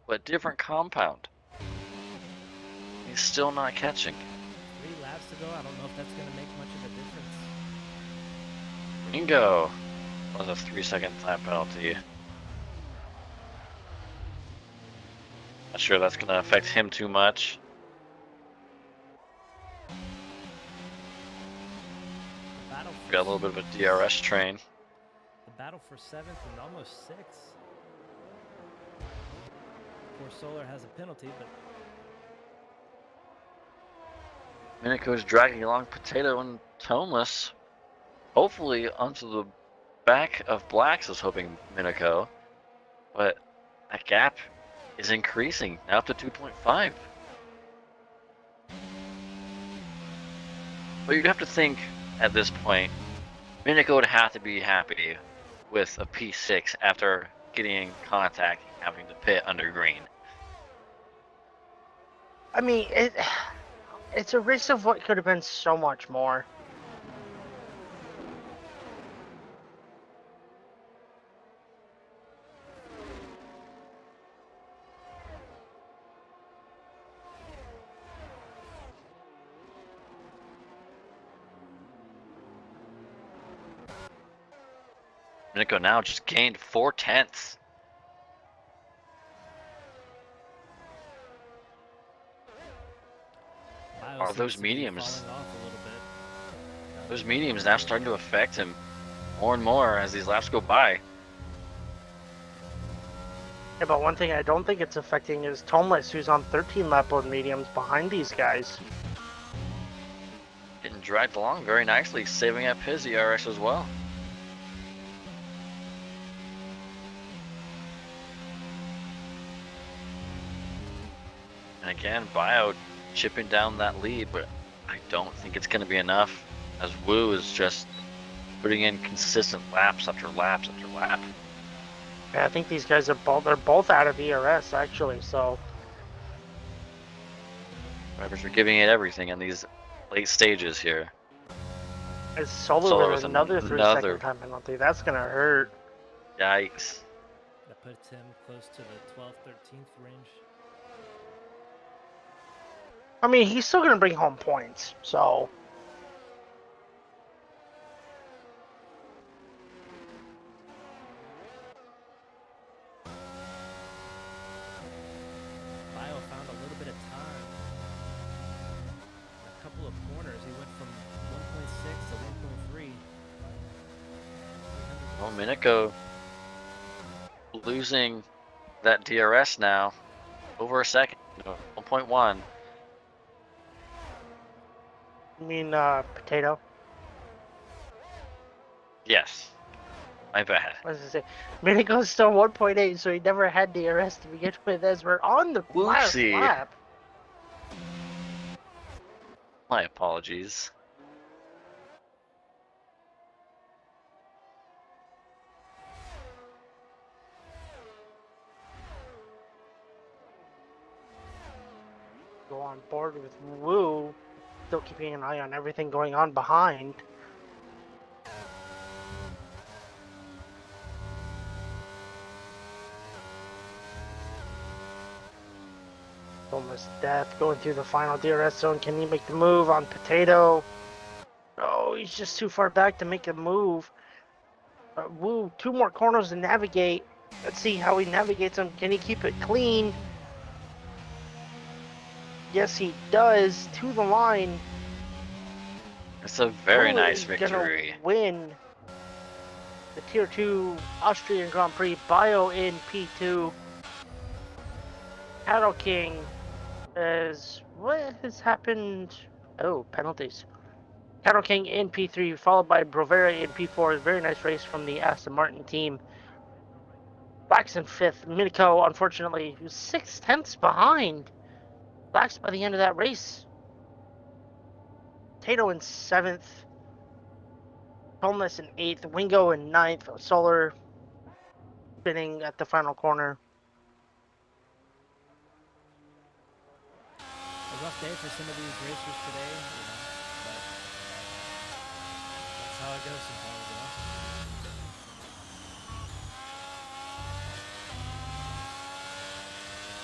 but different compound. He's still not catching. 3 laps to go. I don't know if that's going to make much of a difference. Bingo was a 3-second time penalty. Not sure that's going to affect him too much. We got a little bit of a DRS train. The battle for 7th and almost 6th. Poor Solar has a penalty, but Minico is dragging along Potato and Toneless. Hopefully onto the back of Blacks is hoping Minico. But that gap is increasing, now up to 2.5. But you'd have to think at this point, Minico would have to be happy with a P6 after getting in contact and having to pit under green. I mean, it's a risk of what could have been so much more. Minico now just gained 4/10. Are those mediums? Those mediums now starting to affect him more and more as these laps go by. Yeah, but one thing I don't think it's affecting is Toneless, who's on 13 lap on mediums behind these guys. Getting dragged along very nicely, saving up his ERS as well. And again, Bio chipping down that lead, but I don't think it's going to be enough as Woo is just putting in consistent laps after laps after lap. Yeah, I think these guys are both out of ERS actually, so Drivers are giving it everything in these late stages here. it's Solar Solar with with another another- 3-second time penalty. That's gonna hurt. Yikes. that puts him close to the 12th, 13th range. I mean, he's still gonna bring home points, so Bio found a little bit of time. A couple of corners, he went from 1.6 to 1.3. Well, Minico losing that DRS now over a second, 1.1. I mean, Potato. Yes, my bad. What does it say? Minico's still 1.8, so he never had DRS to begin with. As we're on the last Whoopsie. lap. My apologies. Go on board with Woo, still keeping an eye on everything going on behind. Almost death going through the final DRS zone. Can he make the move on Potato? Oh, he's just too far back to make a move. Woo, 2 more corners to navigate. Let's see how he navigates them. Can he keep it clean? Yes, he does. To the line. It's a very Who nice is victory. gonna win the Tier 2 Austrian Grand Prix? Bio in P2. Cattle King as what has happened? Oh, penalties. Cattle King in P3, followed by Brovera in P4. Very nice race from the Aston Martin team. Blacks in 5th. Minico, unfortunately, was 6/10 behind. Blacks by the end of that race. Tato in 7th. Holness in 8th. Wingo in 9th. Solar spinning at the final corner. A rough day for some of these racers today, but that's how it goes sometimes.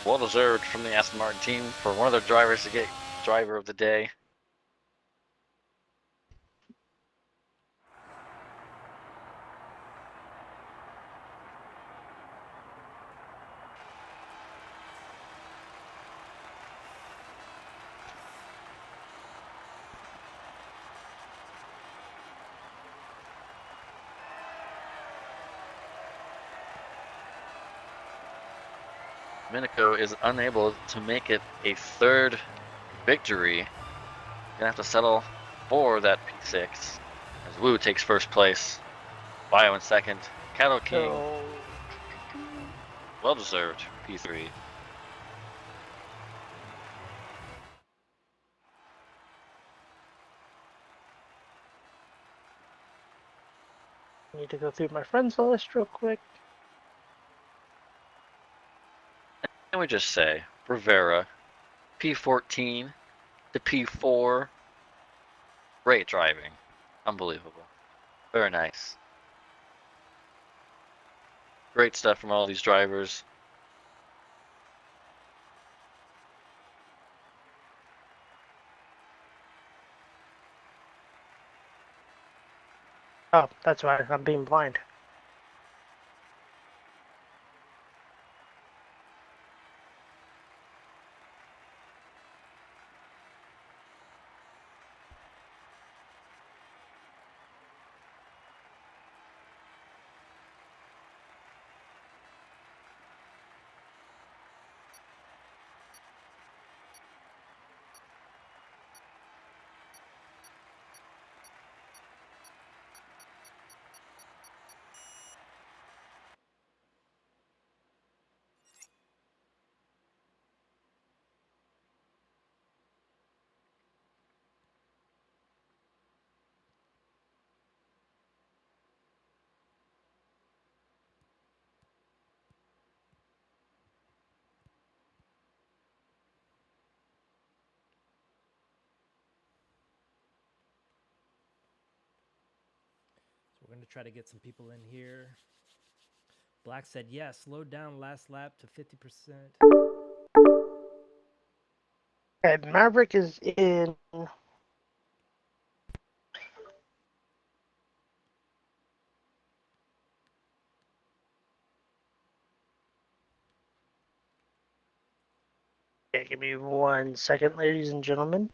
Well deserved from the Aston Martin team for one of their drivers to get driver of the day. Minico is unable to make it a 3rd victory. Gonna have to settle for that P6 as Wu takes 1st place. Bio in 2nd. Cattle King, So, well deserved P3. I need to go through my friends list real quick. Can we just say, Rivera, P14 to P4, great driving. Unbelievable. Very nice. Great stuff from all these drivers. Oh, that's why I'm being blind. So we're going to try to get some people in here. Black said yes, slowed down last lap to 50%. Okay, Maverick is in. Okay, give me 1 second, ladies and gentlemen.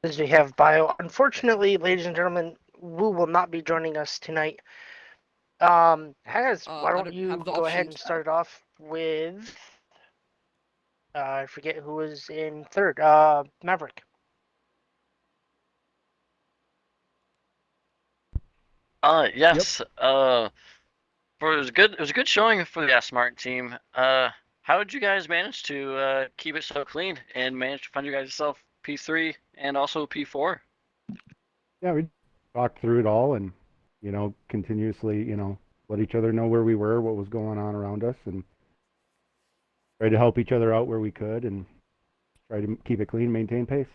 As we have Bio. Unfortunately, ladies and gentlemen, Wu will not be joining us tonight. Hannah's, why I don't don't you have the go ahead option and to start it off with I forget who was in third. Maverick. Yes. For it was a good showing for the Smart team. How did you guys manage to keep it so clean and manage to find you guys yourself P3 and also P4? Yeah, we talked through it all and, continuously, let each other know where we were, what was going on around us, and tried to help each other out where we could and try to keep it clean, maintain pace.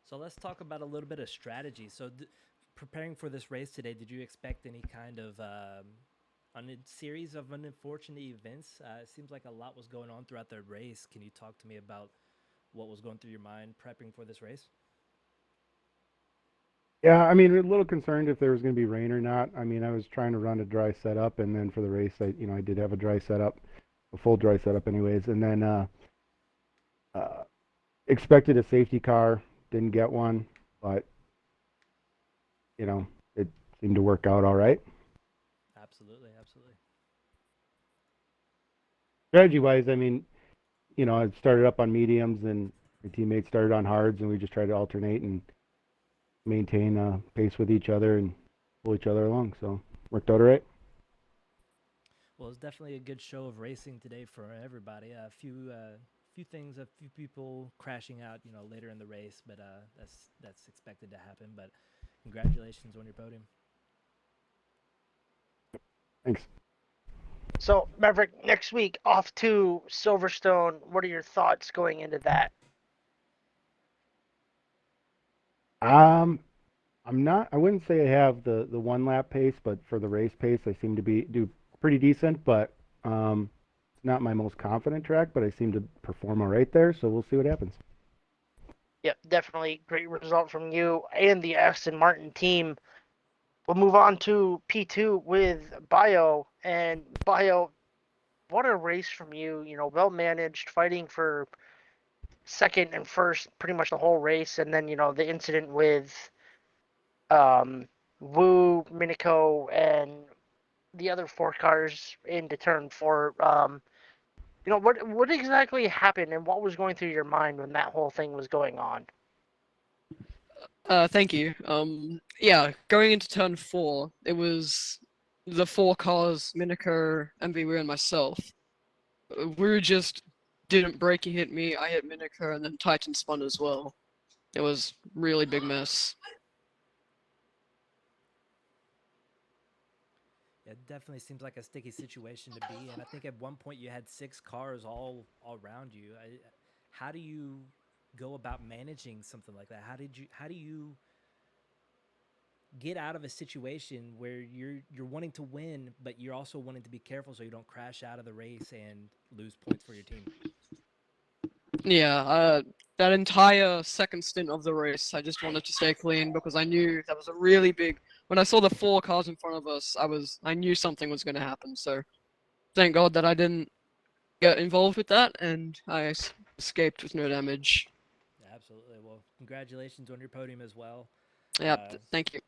So let's talk about a little bit of strategy. So, preparing for this race today, did you expect any kind of series of unfortunate events? It seems like a lot was going on throughout the race. Can you talk to me about what was going through your mind prepping for this race? Yeah, I mean, a little concerned if there was going to be rain or not. I mean, I was trying to run a dry setup, and then for the race, I did have a dry setup, a full dry setup, anyways. And then uh, expected a safety car, didn't get one, but it seemed to work out all right. Absolutely, absolutely. Strategy-wise, I mean, I started up on mediums, and my teammates started on hards, and we just tried to alternate and maintain pace with each other and pull each other along. So worked out all right. Well, it's definitely a good show of racing today for everybody. A few things, a few people crashing out, later in the race, but that's expected to happen. But congratulations on your podium. Thanks. So Maverick, next week off to Silverstone. What are your thoughts going into that? I'm not. I wouldn't say I have the one lap pace, but for the race pace, I seem to do pretty decent. But it's not my most confident track, but I seem to perform all right there. So we'll see what happens. Yep, definitely great result from you and the Aston Martin team. We'll move on to P2 with Bio. And Bio, what a race from you. Well managed, fighting for second and first pretty much the whole race. And then, the incident with Wu, Miniko, and the other four cars into turn four. What exactly happened and what was going through your mind when that whole thing was going on? Thank you. Yeah, going into turn 4, it was the 4 cars, Miniker, MV and myself. Wu just didn't brake, he hit me, I hit Miniker, and then Titan spun as well. It was really big mess. It definitely seems like a sticky situation to be in. I think at one point you had 6 cars all around you. How do you go about managing something like that? How do you get out of a situation where you're wanting to win, but you're also wanting to be careful so you don't crash out of the race and lose points for your team? Yeah, that entire second stint of the race, I just wanted to stay clean because I knew that was a really big. When I saw the 4 cars in front of us, I knew something was going to happen. So thank God that I didn't get involved with that, and I escaped with no damage. Absolutely. Well, congratulations on your podium as well. Yeah, Uh, thank you.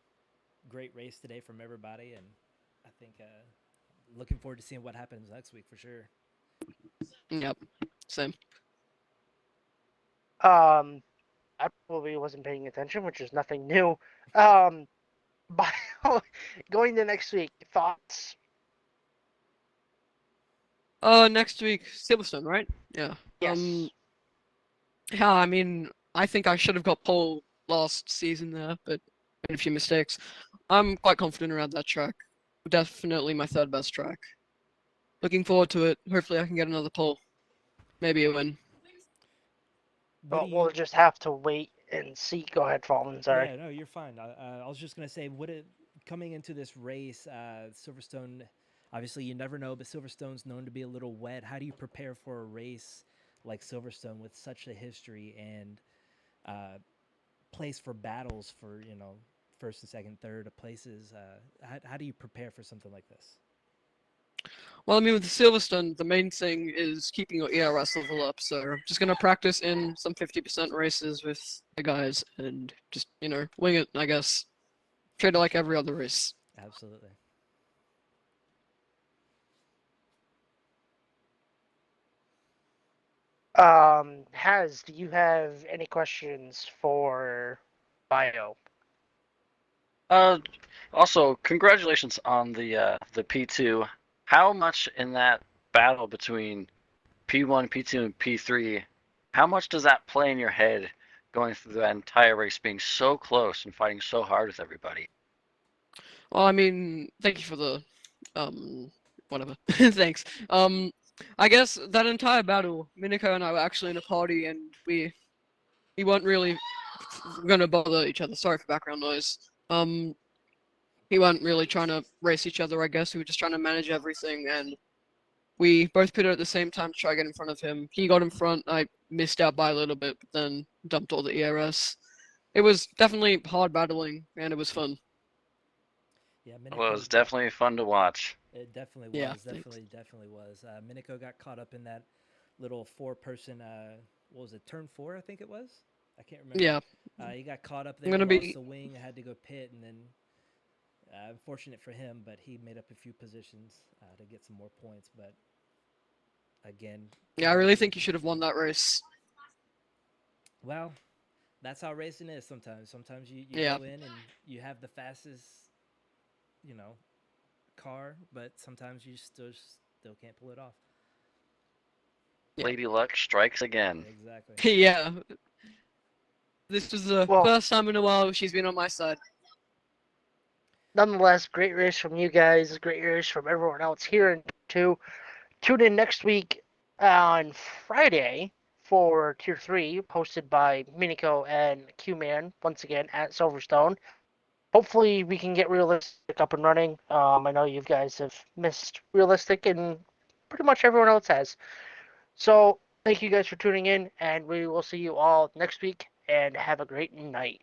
Great race today from everybody, and I think looking forward to seeing what happens next week for sure. Yep, same. Um, I probably wasn't paying attention, which is nothing new. Um, Bio, going to next week, thoughts? Next week, Silverstone, right? Yeah. Yes. Yeah, I mean, I think I should have got pole last season there, but made a few mistakes. I'm quite confident around that track. Definitely my third best track. Looking forward to it. Hopefully I can get another pole. Maybe a win. What do But we'll you? just have to wait and see. Go ahead, Fallen. Sorry. Yeah, no, you're fine. I was just gonna say, coming into this race, Silverstone. Obviously, you never know, but Silverstone's known to be a little wet. How do you prepare for a race like Silverstone with such a history and place for battles for first and second, third places? How do you prepare for something like this? Well, I mean, with the Silverstone, the main thing is keeping your ERS level up. So I'm just gonna practice in some 50% races with the guys and just wing it. I guess treat it like every other race. Absolutely. Do you have any questions for Bio? Also, congratulations on the P2. How much in that battle between P1, P2, and P3, how much does that play in your head going through that entire race, being so close and fighting so hard with everybody? Well, I mean, thank you for the whatever. Thanks. I guess that entire battle, Miniko and I were actually in a party, and we weren't really gonna bother each other. Sorry for background noise. We weren't really trying to race each other. I guess we were just trying to manage everything, and we both pitted at the same time to try to get in front of him. He got in front. I missed out by a little bit, but then dumped all the ERS. It was definitely hard battling, and it was fun. Yeah, Well, it was Miniko. definitely fun to watch. It definitely Yeah, was. Definitely was. Miniko got caught up in that little four-person. What was it? Turn 4, I think it was. I can't remember. Yeah. He got caught up I'm there, gonna lost be the wing, had to go pit, and then unfortunate for him, but he made up a few positions to get some more points. But again, Yeah, I really think you should have won that race. well, that's how racing is sometimes. Sometimes you Yeah. go in and you have the fastest, car, but sometimes you still can't pull it off. Yeah. Lady Luck strikes again. Exactly. Yeah. This was the Well, first time in a while she's been on my side. nonetheless, great race from you guys. Great race from everyone else here in two. Tune in next week on Friday for Tier 3, hosted by Miniko and Q-Man, once again at Silverstone. Hopefully, we can get Realistic up and running. I know you guys have missed Realistic, and pretty much everyone else has. So, thank you guys for tuning in, and we will see you all next week, and have a great night.